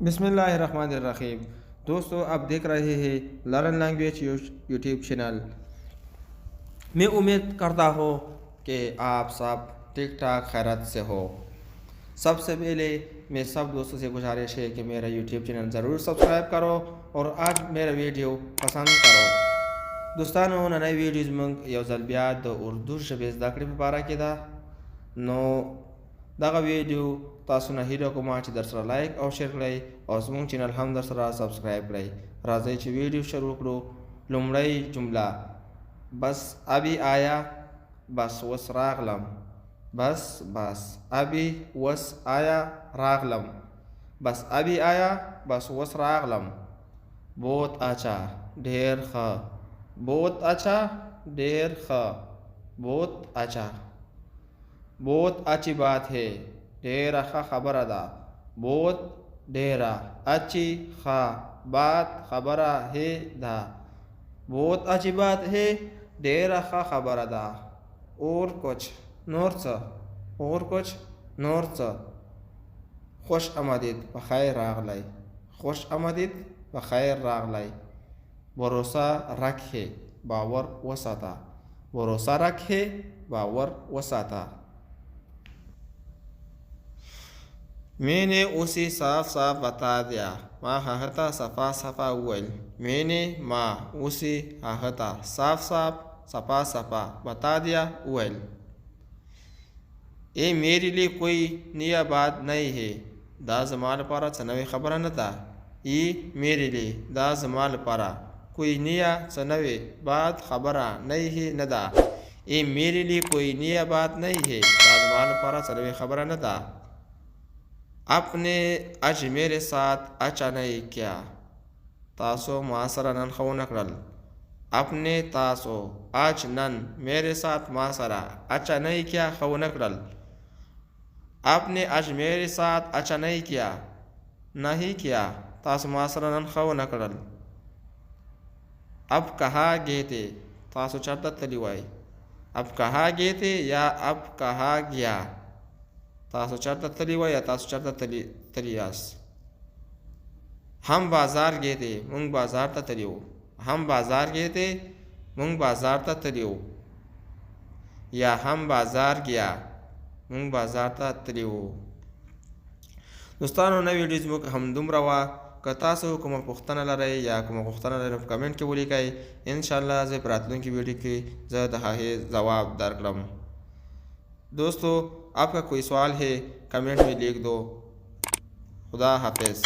बिस्मिल्लाहिर्रहमानिर्रहीम। दोस्तों, आप देख रहे हैं लर्न लैंग्वेज यूट्यूब चैनल। मैं उम्मीद करता हूँ कि आप सब ठीक ठाक खैरियत से हो। सबसे पहले मैं सब दोस्तों से गुजारिश है कि मेरा यूट्यूब चैनल ज़रूर सब्सक्राइब करो और आज मेरा वीडियो पसंद करो। दोस्तों, नए वीडियोज़ में यौजल बियाद उर्दू शबे ज़दाकड़ी मुबारा के दा नो दगा वीडियो तासुना हीरो को माच दरसरा लाइक और शेयर करें और समूह चैनल हम दरसरा सब्सक्राइब करें। राजे ची वीडियो शुरू करो। लुमड़ई जुमला बस अभी आया बस वस रागलम। बस बस अभी वस आया रागलम। बस अभी आया बस वस रागलम। बहुत अच्छा ढेर ख। बहुत अच्छा ढेर ख। बहुत अच्छा। बहुत अच्छी बात है ढेरा खा खबर अदा। बहुत ढेरा अच्छी खा बात खबरा है दा। बहुत अच्छी बात है ढेरा खा खबर अदा। और कुछ नोर्स और कुछ नोर्स। खुश आमदीद बखैर रागलाई। खुश आमदीद बखैर रागलाई। भरोसा रखे बावर वसाता। भरोसा रखे बावर वसाता। मैंने उसे साफ साफ बता दिया। माँ हाहता सफ़ा सफ़ा उल। मैंने माँ उसे हाहता साफ साफ सफ़ा सफ़ा बता दिया उल। ये मेरे लिए कोई नया बात नहीं है। दा जमाल पारा चनवे खबर न था। ये मेरे लिए दा जमाल पारा कोई नया चनवे बात खबरा नहीं है न दा। ये मेरे लिए कोई नया बात नहीं है। दा जमाल पारा चनवे खबर न था। आपने आज मेरे साथ अच्छा नहीं किया। तासो मासरा नन खो नकरल। आपने तासो आज नन मेरे साथ मासरा अच्छा नहीं किया खो नकरल। आपने आज मेरे साथ अच्छा नहीं किया नहीं किया तासो मासरा नन खो नकरल। अब कहाँ गए थे तासो चरता तलीवाई। अब कहाँ गए थे या अब कहाँ गया तासो चरता तलीवा या तासो चरता तलियास। हम बाजार गए थे मुंग बाजार ता तलियो। हम बाजार गए थे मुंग बाजार ता तलियो या हम बाजार गया मुंग बाजार ता तलियो। दोस्तों, नई वीडियोज़ में हम दुम रवा कता से कुम पुख्तना ला रहे या कुम पुख्तना ला रहे कमेंट के बोली कई इंशाल्लाह जे प्रातलों की वीडियो की ज़्यादा है जवाब दारकलम। दोस्तों, आपका कोई सवाल है कमेंट में लिख दो। खुदा हाफिज़।